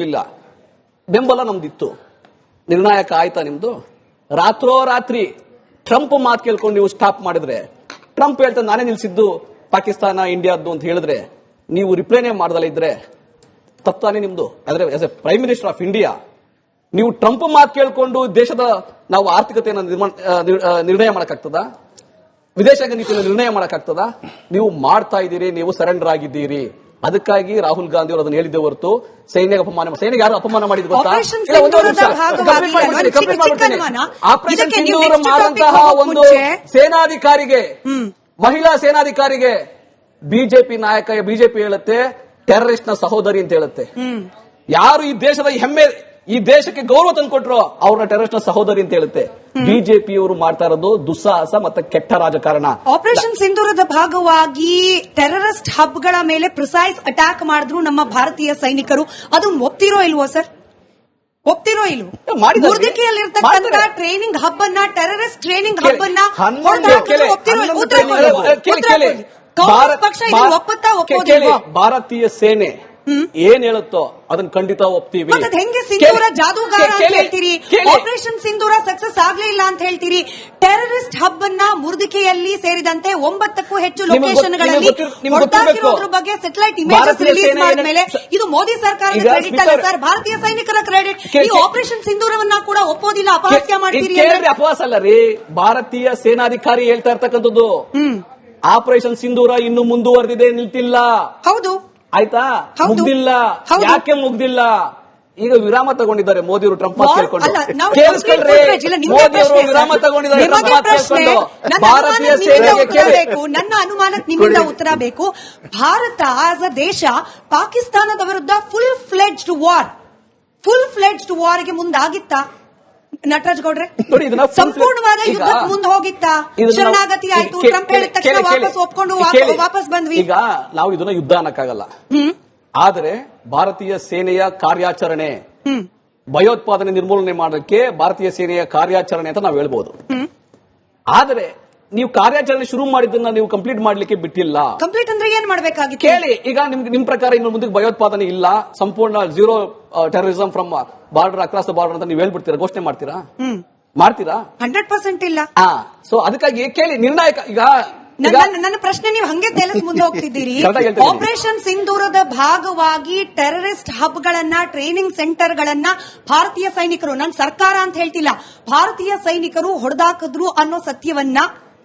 ಇಲ್ಲ ಬೆಂಬಲ ನಮ್ದಿತ್ತು. ನಿರ್ಣಾಯಕ ಆಯ್ತಾ ನಿಮ್ದು? ರಾತ್ರೋರಾತ್ರಿ ಟ್ರಂಪ್ ಮಾತು ಕೇಳ್ಕೊಂಡು ನೀವು ಸ್ಟಾಪ್ ಮಾಡಿದ್ರೆ, ಟ್ರಂಪ್ ಹೇಳ್ತಾ ನಾನೇ ನಿಲ್ಸಿದ್ದು ಪಾಕಿಸ್ತಾನ ಇಂಡಿಯಾದ್ದು ಅಂತ ಹೇಳಿದ್ರೆ ನೀವು ರಿಪ್ಲೈನೇ ಮಾಡದಲ್ಲ ಇದ್ರೆ ತಪ್ಪಾನೆ ನಿಮ್ದು. ಆದ್ರೆ as A prime minister of India ನೀವು ಟ್ರಂಪ್ ಮಾತು ಕೇಳ್ಕೊಂಡು ದೇಶದ ನಾವು ಆರ್ಥಿಕತೆಯನ್ನು ನಿರ್ಣಯ ಮಾಡಕ್ಕಾಗ್ತದ? ವಿದೇಶಾಂಗ ನೀತಿಯನ್ನು ನಿರ್ಣಯ ಮಾಡಕ್ಕಾಗ್ತದ? ನೀವು ಮಾಡ್ತಾ ಇದ್ದೀರಿ, ನೀವು ಸರೆಂಡರ್ ಆಗಿದ್ದೀರಿ. ಅದಕ್ಕಾಗಿ ರಾಹುಲ್ ಗಾಂಧಿ ಅವರು ಅದನ್ನು ಹೇಳಿದ್ದೆ ಹೊರತು ಸೈನ್ಯ ಯಾರು ಅಪಮಾನ ಮಾಡಿದ್ರು ಗೊತ್ತಾ? ಆಪರೇಷನ್ ಸಿಂಧೂರ ಮಾಡುವಂತಹ ಒಂದು ಸೇನಾಧಿಕಾರಿಗೆ, ಮಹಿಳಾ ಸೇನಾಧಿಕಾರಿಗೆ ಬಿಜೆಪಿ ನಾಯಕ ಬಿಜೆಪಿ ಹೇಳುತ್ತೆ ಟೆರರಿಸ್ಟ್ ನ ಸಹೋದರಿ ಅಂತ ಹೇಳುತ್ತೆ. ಯಾರು ಈ ದೇಶದ ಹೆಮ್ಮೆ, ಈ ದೇಶಕ್ಕೆ ಗೌರವ ತಂದುಕೊಟ್ರು ಅವ್ರನ್ನ ಟೆರರಿಸ್ಟ್ ನ ಸಹೋದರಿ ಅಂತ ಹೇಳುತ್ತೆ. ಬಿಜೆಪಿಯವರು ಮಾಡ್ತಾ ಇರೋದು ದುಸ್ಸಾಹಸ ಮತ್ತೆ ಕೆಟ್ಟ ರಾಜಕಾರಣ. ಆಪರೇಷನ್ ಸಿಂಧೂರದ ಭಾಗವಾಗಿ ಟೆರರಿಸ್ಟ್ ಹಬ್ಗಳ ಮೇಲೆ ಪ್ರಿಸೈಸ್ ಅಟ್ಯಾಕ್ ಮಾಡಿದ್ರು ನಮ್ಮ ಭಾರತೀಯ ಸೈನಿಕರು. ಅದು ಒಪ್ತಿರೋ ಇಲ್ವೋ ಸರ್? ಒಪ್ತಿರೋ ಇಲ್ವೋ? ಮುರ್ದಿಕೆಯಲ್ಲಿರ್ತಕ್ಕಂಥ ಟ್ರೈನಿಂಗ್ ಹಬ್ ಅನ್ನ, ಟೆರರಿಸ್ಟ್ ಟ್ರೈನಿಂಗ್ ಹಬ್ ಅನ್ನ ಕಾಂಗ್ರೆಸ್ ಪಕ್ಷ ಒಪ್ಪುತ್ತಾ ಒಪ್ಪೋದಿಲ್ವಾ? ಭಾರತೀಯ ಸೇನೆ ಏನ್ ಹೇಳುತ್ತೋ ಅದನ್ನ ಖಂಡಿತ ಒಪ್ತೀವಿ. ಹೆಂಗೆ ಸಿಂಧೂರ ಜಾದೂಗಾರ ಅಂತ ಹೇಳ್ತೀರಿ, ಆಪರೇಷನ್ ಸಿಂಧೂರ ಸಕ್ಸಸ್ ಆಗ್ಲೇ ಇಲ್ಲ ಅಂತ ಹೇಳ್ತೀರಿ. ಟೆರರಿಸ್ಟ್ ಹಬ್ ಅನ್ನ ಮುರ್ದಿಕೆಯಲ್ಲಿ ಸೇರಿದಂತೆ 9ಕ್ಕೂ ಹೆಚ್ಚು ಲೊಕೇಶನ್ಗಳಲ್ಲಿ ಹೊಡೆದಾಕಿರೋದ್ರ ಬಗ್ಗೆ ಸ್ಯಾಟಲೈಟ್ ಇಮೇಜಸ್ ರಿಲೀಸ್ ಮಾಡಿದ್ಮೇಲೆ ಇದು ಮೋದಿ ಸರ್ಕಾರದ ಕ್ರೆಡಿಟ್ ಅಲ್ಲ ಸರ್, ಭಾರತೀಯ ಸೈನಿಕರ ಕ್ರೆಡಿಟ್. ಈ ಆಪರೇಷನ್ ಸಿಂಧೂರವನ್ನ ಕೂಡ ಒಪ್ಪೋದಿಲ್ಲ, ಅಪಹಾಸ್ಯ ಮಾಡ್ತೀರಿ. ಅಪಹಾಸ ಅಲ್ಲ ರೀ, ಭಾರತೀಯ ಸೇನಾಧಿಕಾರಿ ಹೇಳ್ತಾ ಇರ್ತಕ್ಕಂಥದ್ದು. ಆಪರೇಷನ್ ಸಿಂಧೂರ ಇನ್ನು ಮುಂದುವರೆದಿದೆ, ನಿಲ್ತಿಲ್ಲ. ಹೌದು, ಆಯ್ತಾ? ಮುಗ್ದಿಲ್ಲ. ಯಾಕೆ ಮುಗ್ದಿಲ್ಲ? ಈಗ ವಿರಾಮ ತಗೊಂಡಿದ್ದಾರೆ ಮೋದಿ ಅವರು ಟ್ರಂಪ್ ಕೇಳ್ಕೊಂಡು. ಮೋದಿ ಅವರು ವಿರಾಮ ತಗೊಂಡಿದ್ದಾರೆ ಭಾರತೀಯ ಸೇನೆಗೆ. ನನ್ನ ಅನುಮಾನಕ್ಕೆ ನಿಮ್ಮಿಂದ ಉತ್ತರ ಬೇಕು. ಭಾರತ ಆಸ್ ಅ ದೇಶ ಪಾಕಿಸ್ತಾನದ ವಿರುದ್ಧ ಫುಲ್ ಫ್ಲೆಡ್ಜ್ಡ್ ವಾರ್ಗೆ ಮುಂದಾಗಿತ್ತಾ ನಟರಾಜ್ ಗೌಡ್ರೆ? ಸಂಪೂರ್ಣವಾದ ಯುದ್ಧಕ್ಕೆ ಮುಂದೆ ಹೋಗಿತ್ತಾ? ಶರಣಾಗತಿ ಆಯ್ತು, ಟ್ರಂಪ್ ಹೇಳಿದ ತಕ್ಷಣ ವಾಪಸ್ ಒಪ್ಕೊಂಡು ವಾಪಸ್ ಬಂದ್ವಿ. ಈಗ ನಾವು ಇದನ್ನ ಯುದ್ಧ ಅನ್ನಕ್ಕಾಗಲ್ಲ, ಆದರೆ ಭಾರತೀಯ ಸೇನೆಯ ಕಾರ್ಯಾಚರಣೆ, ಭಯೋತ್ಪಾದನೆ ನಿರ್ಮೂಲನೆ ಮಾಡೋದಕ್ಕೆ ಭಾರತೀಯ ಸೇನೆಯ ಕಾರ್ಯಾಚರಣೆ ಅಂತ ನಾವು ಹೇಳ್ಬೋದು. ಆದರೆ ನೀವು ಕಾರ್ಯಾಚರಣೆ ಶುರು ಮಾಡಿದ್ದನ್ನ ನೀವು ಕಂಪ್ಲೀಟ್ ಮಾಡ್ಲಿಕ್ಕೆ ಬಿಟ್ಟಿಲ್ಲ. ಕಂಪ್ಲೀಟ್ ಅಂದ್ರೆ ಏನ್ ಮಾಡ್ಬೇಕಾಗಿತ್ತು ಕೇಳಿ. ಈಗ ನಿಮ್ ಪ್ರಕಾರ ಇನ್ನು ಮುಂದೆ ಭಯೋತ್ಪಾದನೆ ಇಲ್ಲ, ಸಂಪೂರ್ಣ zero terrorism from border across the border ಅಂತ ನೀವು ಹೇಳ್ಬಿಡ್ತೀರಾ, ಘೋಷಣೆ ಮಾಡ್ತೀರಾ? 100% ಇಲ್ಲ. ಸೊ ಅದಕ್ಕಾಗಿ ಕೇಳಿ, ನಿರ್ಣಾಯಕ. ಈಗ ನನ್ನ ಪ್ರಶ್ನೆ ನೀವು ಹಂಗೆ ತೆಲಸ್ ಮುಂದೆ ಹೋಗ್ತಿದ್ದೀರಿ. ಆಪರೇಷನ್ ಸಿಂಧೂರದ ಭಾಗವಾಗಿ ಟೆರರಿಸ್ಟ್ ಹಬ್ಗಳನ್ನ, ಟ್ರೈನಿಂಗ್ ಸೆಂಟರ್ಗಳನ್ನ ಭಾರತೀಯ ಸೈನಿಕರು, ನಾನು ಸರ್ಕಾರ ಅಂತ ಹೇಳ್ತಿಲ್ಲ, ಭಾರತೀಯ ಸೈನಿಕರು ಹೊಡೆದಾಕಿದ್ರು ಅನ್ನೋ ಸತ್ಯವನ್ನ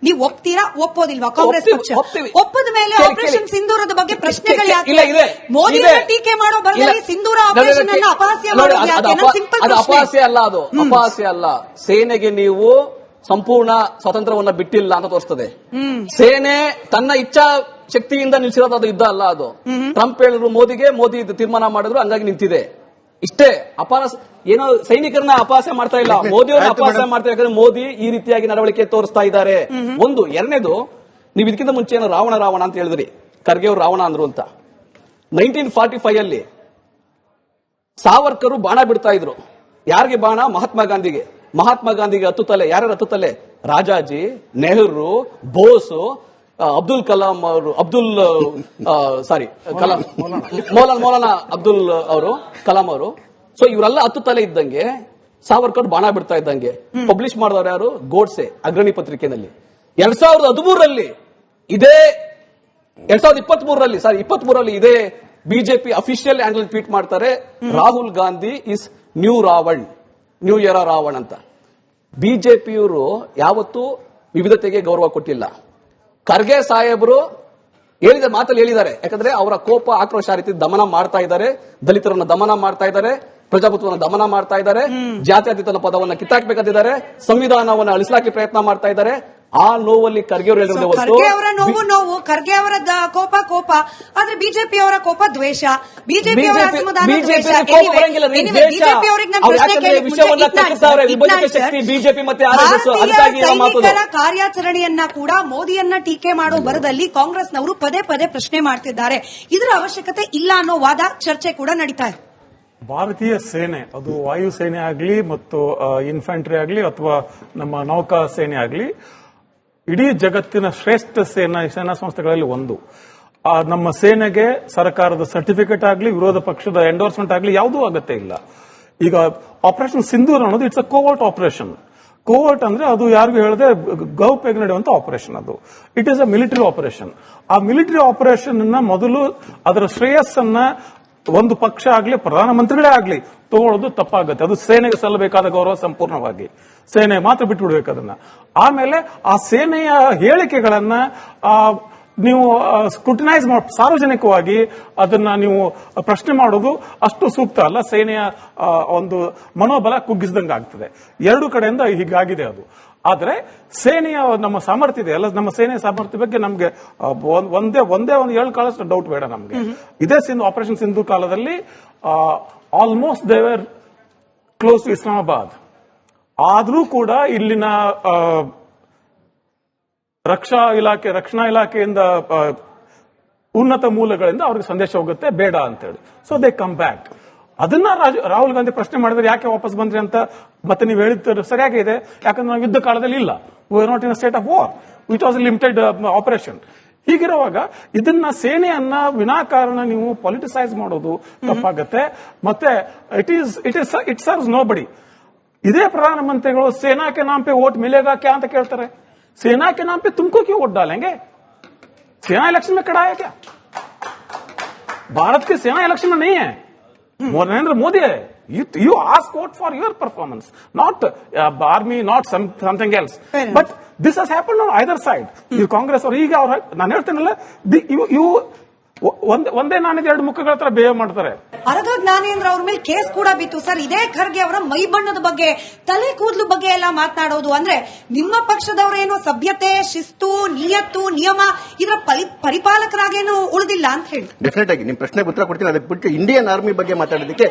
ನೀವು ಒಪ್ತೀರಾ, ಒಪ್ಪೋದಿಲ್ವಾ? ಕಾಂಗ್ರೆಸ್ ಪಕ್ಷ ಒಪ್ಪದ ಮೇಲೆ ಆಪರೇಷನ್ ಸಿಂಧೂರದ ಬಗ್ಗೆ ಪ್ರಶ್ನೆಗಳು ಯಾಕೆ? ಮೋದಿ ಟೀಕೆ ಮಾಡೋ ಬರದಲ್ಲಿ ಸಿಂಧೂರ ಆಪರೇಷನ್ ಅನ್ನ ಅಪಹಾಸ್ಯ ಮಾಡೋದು ಯಾಕೆ? ಸಿಂಪಲ್ ಪ್ರಶ್ನೆ. ಅಪಹಾಸ್ಯ ಅಲ್ಲ, ಅದು ಅಪಹಾಸ್ಯ ಅಲ್ಲ. ಸೇನೆಗೆ ನೀವು ಸಂಪೂರ್ಣ ಸ್ವಾತಂತ್ರ್ಯವನ್ನ ಬಿಟ್ಟಿಲ್ಲ ಅಂತ ತೋರಿಸ್ತದೆ. ಸೇನೆ ತನ್ನ ಇಚ್ಛಾ ಶಕ್ತಿಯಿಂದ ನಿಲ್ಸಿರೋದು, ಅದು ಯುದ್ಧ ಅಲ್ಲ. ಅದು ಟ್ರಂಪ್ ಹೇಳಿದ್ರು ಮೋದಿಗೆ, ಮೋದಿ ತೀರ್ಮಾನ ಮಾಡಿದ್ರು, ಹಂಗಾಗಿ ನಿಂತಿದೆ. ಇಷ್ಟೇ. ಏನೋ ಸೈನಿಕರನ್ನ ಅಪಹಾಸ್ಯ ಮಾಡ್ತಾ ಇಲ್ಲ, ಮೋದಿಯವ್ರನ್ನ ಅಪಹಾಸ್ಯ ಮಾಡ್ತಾ ಇಲ್ಲ. ಯಾಕಂದ್ರೆ ಮೋದಿ ಈ ರೀತಿಯಾಗಿ ನಡವಳಿಕೆ ತೋರಿಸ್ತಾ ಇದ್ದಾರೆ. ಒಂದು. ಎರಡನೇದು, ನೀವು ಇದಕ್ಕಿಂತ ಮುಂಚೆ ಏನೋ ರಾವಣ ಅಂತ ಹೇಳಿದ್ರಿ, ಖರ್ಗೆ ಅವರು ರಾವಣ ಅಂದ್ರು ಅಂತ. 1945 ಅಲ್ಲಿ ಸಾವರ್ಕರು ಬಾಣ ಬಿಡ್ತಾ ಇದ್ರು. ಯಾರಿಗೆ ಬಾಣ? ಮಹಾತ್ಮ ಗಾಂಧಿಗೆ. ಮಹಾತ್ಮ ಗಾಂಧಿಗೆ 10 ತಲೆ. ಯಾರ್ಯಾರು 10 ತಲೆ? ರಾಜಾಜಿ, ನೆಹರು, ಬೋಸ್, ಅಬ್ದುಲ್ ಕಲಾಂ ಅವರು, ಮೌಲಾನಾ ಅಬ್ದುಲ್ ಅವರು, ಕಲಾಂ ಅವರು. ಸೊ ಇವರೆಲ್ಲ 10 ತಲೆ ಇದ್ದಂಗೆ ಸಾವರ್ಕರ್ ಬಾಣ ಬಿಡ್ತಾ ಇದ್ದಂಗೆ. ಪಬ್ಲಿಷ್ ಮಾಡಿದವರು ಯಾರು? ಗೋಡ್ಸೆ, ಅಗ್ರಣಿ ಪತ್ರಿಕೆನಲ್ಲಿ. 2013ರಲ್ಲಿ ಇದೇ 2023ರಲ್ಲಿ ಇದೇ ಬಿಜೆಪಿ ಅಫಿಷಿಯಲ್ ಆಂಗಲ್ ಟ್ವೀಟ್ ಮಾಡ್ತಾರೆ, Rahul Gandhi is new era Ravan ಅಂತ. ಬಿಜೆಪಿಯವರು ಯಾವತ್ತೂ ವಿವಿಧತೆಗೆ ಗೌರವ ಕೊಟ್ಟಿಲ್ಲ. ಖರ್ಗೆ ಸಾಹೇಬರು ಹೇಳಿದ ಮಾತಲ್ಲಿ ಹೇಳಿದ್ದಾರೆ. ಯಾಕಂದ್ರೆ ಅವರ ಕೋಪ, ಆಕ್ರೋಶ ರೀತಿ ದಮನ ಮಾಡ್ತಾ ಇದ್ದಾರೆ, ದಲಿತರನ್ನ ದಮನ ಮಾಡ್ತಾ ಇದ್ದಾರೆ, ಪ್ರಜಾಪ್ರಭುತ್ವವನ್ನು ದಮನ ಮಾಡ್ತಾ ಇದ್ದಾರೆ, ಜಾತ್ಯತೀತ ಪದವನ್ನ ಕಿತ್ತಾಕ್ಬೇಕಂತಿದ್ದಾರೆ, ಸಂವಿಧಾನವನ್ನು ಅಳಿಸಲಾಕೆ ಪ್ರಯತ್ನ ಮಾಡ್ತಾ ಇದ್ದಾರೆ. ಆ ನೋವಲ್ಲಿ ಖರ್ಗೆ ಅವರು ಹೇಳಿರೋದು. ಖರ್ಗೆ ಅವರ ನೋವು, ಖರ್ಗೆ ಅವರ ಕೋಪ, ಆದ್ರೆ ಬಿಜೆಪಿ ಅವರ ಕೋಪ ದ್ವೇಷ, ಬಿಜೆಪಿ ಅವರ ಅಸಮಾಧಾನ ದ್ವೇಷ. ಸೈನಿಕರ ಕಾರ್ಯಾಚರಣೆಯನ್ನ ಕೂಡ ಮೋದಿಯನ್ನ ಟೀಕೆ ಮಾಡೋ ಬರದಲ್ಲಿ ಕಾಂಗ್ರೆಸ್ನವರು ಪದೇ ಪದೇ ಪ್ರಶ್ನೆ ಮಾಡ್ತಿದ್ದಾರೆ. ಇದರ ಅವಶ್ಯಕತೆ ಇಲ್ಲ ಅನ್ನೋ ವಾದ, ಚರ್ಚೆ ಕೂಡ ನಡೀತಾ ಇದೆ. ಭಾರತೀಯ ಸೇನೆ, ಅದು ವಾಯು ಸೇನೆ ಆಗಲಿ ಮತ್ತು ಇನ್ಫ್ಯಾಂಟ್ರಿ ಆಗಲಿ ಅಥವಾ ನಮ್ಮ ನೌಕಾ ಸೇನೆ ಆಗಲಿ, ಇಡೀ ಜಗತ್ತಿನ ಶ್ರೇಷ್ಠ ಸೇನಾ ಸಂಸ್ಥೆಗಳಲ್ಲಿ ಒಂದು. ನಮ್ಮ ಸೇನೆಗೆ ಸರ್ಕಾರದ ಸರ್ಟಿಫಿಕೇಟ್ ಆಗಲಿ ವಿರೋಧ ಪಕ್ಷದ ಎಂಡೋರ್ಸ್ಮೆಂಟ್ ಆಗಲಿ ಯಾವುದೂ ಅಗತ್ಯ ಇಲ್ಲ. ಈಗ ಆಪರೇಷನ್ ಸಿಂಧೂರ್ ಅನ್ನೋದು it's a covert operation. Covert ಅಂದ್ರೆ ಅದು ಯಾರಿಗೂ ಹೇಳದೆ ಗೌಪ್ಯಾಗಿ ನಡೆಯುವಂತ ಆಪರೇಷನ್. ಅದು it is a military operation. ಆ ಮಿಲಿಟರಿ ಆಪರೇಷನ್ ಮೊದಲು ಅದರ ಶ್ರೇಯಸ್ಸನ್ನ ಒಂದು ಪಕ್ಷ ಆಗ್ಲಿ ಪ್ರಧಾನಮಂತ್ರಿಗಳೇ ಆಗ್ಲಿ ತಗೊಳ್ಳೋದು ತಪ್ಪಾಗುತ್ತೆ. ಅದು ಸೇನೆಗೆ ಸಲ್ಲಬೇಕಾದ ಗೌರವ ಸಂಪೂರ್ಣವಾಗಿ ಸೇನೆ ಮಾತ್ರ ಬಿಟ್ಟು ಬಿಡ್ಬೇಕು ಅದನ್ನ. ಆಮೇಲೆ ಆ ಸೇನೆಯ ಹೇಳಿಕೆಗಳನ್ನ ನೀವು ಸ್ಕ್ರೂಟಿನೈಸ್ ಸಾರ್ವಜನಿಕವಾಗಿ ಅದನ್ನ ನೀವು ಪ್ರಶ್ನೆ ಮಾಡೋದು ಅಷ್ಟು ಸೂಕ್ತ ಅಲ್ಲ. ಸೇನೆಯ ಒಂದು ಮನೋಬಲ ಕುಗ್ಗಿಸಿದಂಗೆ ಆಗ್ತದೆ. ಎರಡು ಕಡೆಯಿಂದ ಹೀಗಾಗಿದೆ ಅದು. ಆದ್ರೆ ಸೇನೆಯ ನಮ್ಮ ಸಾಮರ್ಥ್ಯ ಇದೆ ಅಲ್ಲ, ನಮ್ಮ ಸೇನೆಯ ಸಾಮರ್ಥ್ಯ ಬಗ್ಗೆ ನಮ್ಗೆ ಒಂದೇ ಒಂದು 7 ಕಾಲಷ್ಟು ಡೌಟ್ ಬೇಡ ನಮ್ಗೆ. ಇದೇ ಆಪರೇಷನ್ ಸಿಂಧು ಕಾಲದಲ್ಲಿ almost they were close to Islamabad. ಆದ್ರೂ ಕೂಡ ಇಲ್ಲಿನ ರಕ್ಷಣಾ ಇಲಾಖೆಯಿಂದ ಉನ್ನತ ಮೂಲಗಳಿಂದ ಅವ್ರಿಗೆ ಸಂದೇಶ ಹೋಗುತ್ತೆ ಬೇಡ ಅಂತೇಳಿ. So they come back. ಅದನ್ನ ರಾಹುಲ್ ಗಾಂಧಿ ಪ್ರಶ್ನೆ ಮಾಡಿದ್ರೆ ಯಾಕೆ ವಾಪಸ್ ಬಂದ್ರಿ ಅಂತ ಮತ್ತೆ ನೀವು ಹೇಳಿದ್ದು ಸರಿಯಾಗಿ ಇದೆ. ಯಾಕಂದ್ರೆ ನಾವು ಯುದ್ಧ ಕಾಲದಲ್ಲಿ ಇಲ್ಲ, we are not in state of war, which was limited operation. ಹೀಗಿರುವಾಗ ಇದನ್ನ ಸೇನೆಯನ್ನ ವಿನಾಕಾರಣ ನೀವು ಪೊಲಿಟಿಸೈಸ್ ಮಾಡೋದು ತಪ್ಪಾಗತ್ತೆ. ಮತ್ತೆ ಇಟ್ ಸರ್ವ್ಸ್ ನೋ ಬಡಿ. ಇದೇ ಪ್ರಧಾನಮಂತ್ರಿಗಳು ಸೇನಾ ಕೆ ನಾಮ್ ಪೆ ವೋಟ್ ಮಿಲೇಗಾ ಕ್ಯಾ ಅಂತ ಕೇಳ್ತಾರೆ. सेना के नाम पे तुमको क्यों वोट डालेंगे? सेना इलेक्शन में खड़ा है क्या? भारत की सेना इलेक्शन में नहीं है, नरेंद्र मोदी है. You ask vote for your performance, not army, not something else. But this has happened on either side. You Congress or ಈಗ ನಾನು ಹೇಳ್ತೇನಲ್ಲ, you ಒಂದೇ ನಾಣ್ಯದ 2 ಮುಖಗಳ ತರ ಬೇವ್ ಮಾಡ್ತಾರೆ. ಅರಗ ಜ್ಞಾನೇಂದ್ರ ಅವ್ರ ಮೇಲೆ ಕೇಸ್ ಕೂಡ ಬಿತ್ತು ಸರ್. ಇದೇ ಖರ್ಗೆ ಅವರ ಮೈ ಬಣ್ಣದ ಬಗ್ಗೆ, ತಲೆ ಕೂದಲು ಬಗ್ಗೆ ಎಲ್ಲ ಮಾತನಾಡೋದು. ಅಂದ್ರೆ ನಿಮ್ಮ ಪಕ್ಷದವರೇನು ಸಭ್ಯತೆ, ಶಿಸ್ತು, ನಿಯತ್ತು, ನಿಯಮ ಇದರ ಪರಿಪಾಲಕರಾಗೇನು ಉಳಿದಿಲ್ಲ ಅಂತ ಹೇಳಿ. ಡೆಫಿನೆಟ್ ಆಗಿ ನಿಮ್ ಪ್ರಶ್ನೆಗೆ ಉತ್ತರ ಕೊಡ್ತೀನಿ. ಅದಕ್ಕೆ ಬಿಟ್ಟು ಇಂಡಿಯನ್ ಆರ್ಮಿ ಬಗ್ಗೆ ಮಾತಾಡೋದಕ್ಕೆ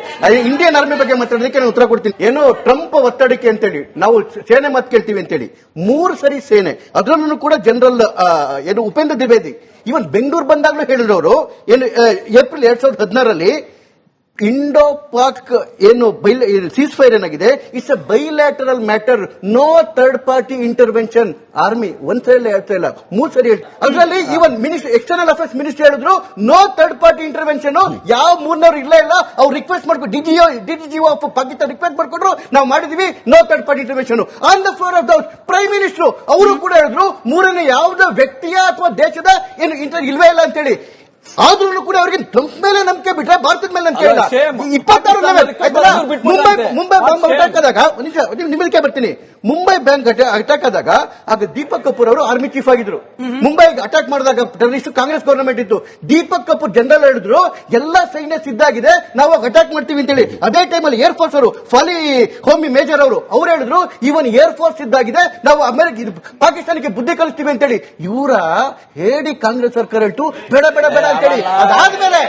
ನಾನು ಉತ್ತರ ಕೊಡ್ತೀನಿ. ಏನೋ ಟ್ರಂಪ್ ಒತ್ತಡಕ್ಕೆ ಅಂತೇಳಿ ನಾವು ಸೇನೆ ಮಾತು ಕೇಳ್ತೀವಿ ಅಂತೇಳಿ 3 ಸರಿ ಸೇನೆ, ಅದರಲ್ಲೂ ಕೂಡ ಜನರಲ್ ಏನು ಉಪೇಂದ್ರ ದ್ವಿವೇದಿ ಇವನ್ ಬೆಂಗಳೂರು ಬಂದಾಗಲೂ ಹೇಳಿದ್ರು ಏನು ಏಪ್ರಿಲ್ 2016 ಇಂಡೋ ಪಾಕ್ ಏನು ಸೀಸ್ ಫೈರ್ ಏನಾಗಿದೆ, it's a bilateral matter, no third party intervention. Army ಒಂದ್ ಸರಿ ಹೇಳ್ತಾ ಇಲ್ಲ, 3 ಸರಿ ಹೇಳ್ತಾ. ಅದರಲ್ಲಿ ಇವನ್ ಎಕ್ಸ್ಟರ್ನಲ್ ಅಫೇರ್ಸ್ ಮಿನಿಸ್ಟರ್ ಹೇಳಿದ್ರು ನೋ ಥರ್ಡ್ ಪಾರ್ಟಿ ಇಂಟರ್ವೆನ್ಷನ್. ಯಾವ 3ನವ್ರು ಇಲ್ಲ ಅವ್ರು ರಿಕ್ವೆಸ್ಟ್ ಮಾಡ್ಕೊಂಡು ಡಿಜಿಜಿಒ ಆಫ್ ಪಾಕಿಸ್ತಾನ ರಿಕ್ವೆಸ್ಟ್ ಮಾಡ್ಕೊಂಡ್ರು, ನಾವು ಮಾಡಿದ್ವಿ no third party intervention on the floor of the prime minister. ಅವರು ಕೂಡ ಹೇಳಿದ್ರು 3ನೇ ಯಾವುದೋ ವ್ಯಕ್ತಿಯ ಅಥವಾ ದೇಶದ ಏನು ಇಲ್ವೇ ಇಲ್ಲ ಅಂತೇಳಿ. ಆದ್ರೂ ಕೂಡ ಅವರಿಗೆ ಟ್ರಂಪ್ ಮೇಲೆ ನಂಬಿಕೆ ಬಿಟ್ರೆ ಭಾರತದ ಮೇಲೆ ನಂಬಿಕೆ ಇಲ್ಲ. 26 ಮುಂಬೈ ಬಾಂಬ್ ಅಟ್ಯಾಕ್ ಆದಾಗ ನಿಮಗೆ ಬರ್ತೀನಿ. ಮುಂಬೈ ಬ್ಯಾಂಕ್ ಅಟ್ಯಾಕ್ ಆದಾಗ ಆಗ ದೀಪಕ್ ಕಪೂರ್ ಅವರು ಆರ್ಮಿ ಚೀಫ್ ಆಗಿದ್ರು. ಮುಂಬೈ ಅಟ್ಯಾಕ್ ಮಾಡಿದಾಗ ಟೆರರಿಸ್ಟ್ ಕಾಂಗ್ರೆಸ್ ಗವರ್ನಮೆಂಟ್ ಇತ್ತು. ದೀಪಕ್ ಕಪೂರ್ ಜನರಲ್ ಹೇಳಿದ್ರು ಎಲ್ಲಾ ಸೈನ್ಯ ಸಿದ್ಧಾಗಿದೆ, ನಾವು ಅಟ್ಯಾಕ್ ಮಾಡ್ತೀವಿ ಅಂತೇಳಿ. ಅದೇ ಟೈಮಲ್ಲಿ ಏರ್ ಫೋರ್ಸ್ ಅವರು ಫಾಲಿ ಹೋಮಿ ಮೇಜರ್ ಅವರು ಹೇಳಿದ್ರು ಇವನ್ ಏರ್ ಫೋರ್ಸ್ ಸಿದ್ಧಾಗಿದೆ, ನಾವು ಪಾಕಿಸ್ತಾನಕ್ಕೆ ಬುದ್ಧಿ ಕಲಿಸ್ತೀವಿ ಅಂತೇಳಿ. ಇವರ ಹೇಳಿ ಕಾಂಗ್ರೆಸ್ ಸರ್ಕಾರ ಇಟ್ಟು ಬೇಡ ಬೇಡ ಬೇಡ ಅಂತೇಳಿ. ಅದಾದ್ಮೇಲೆ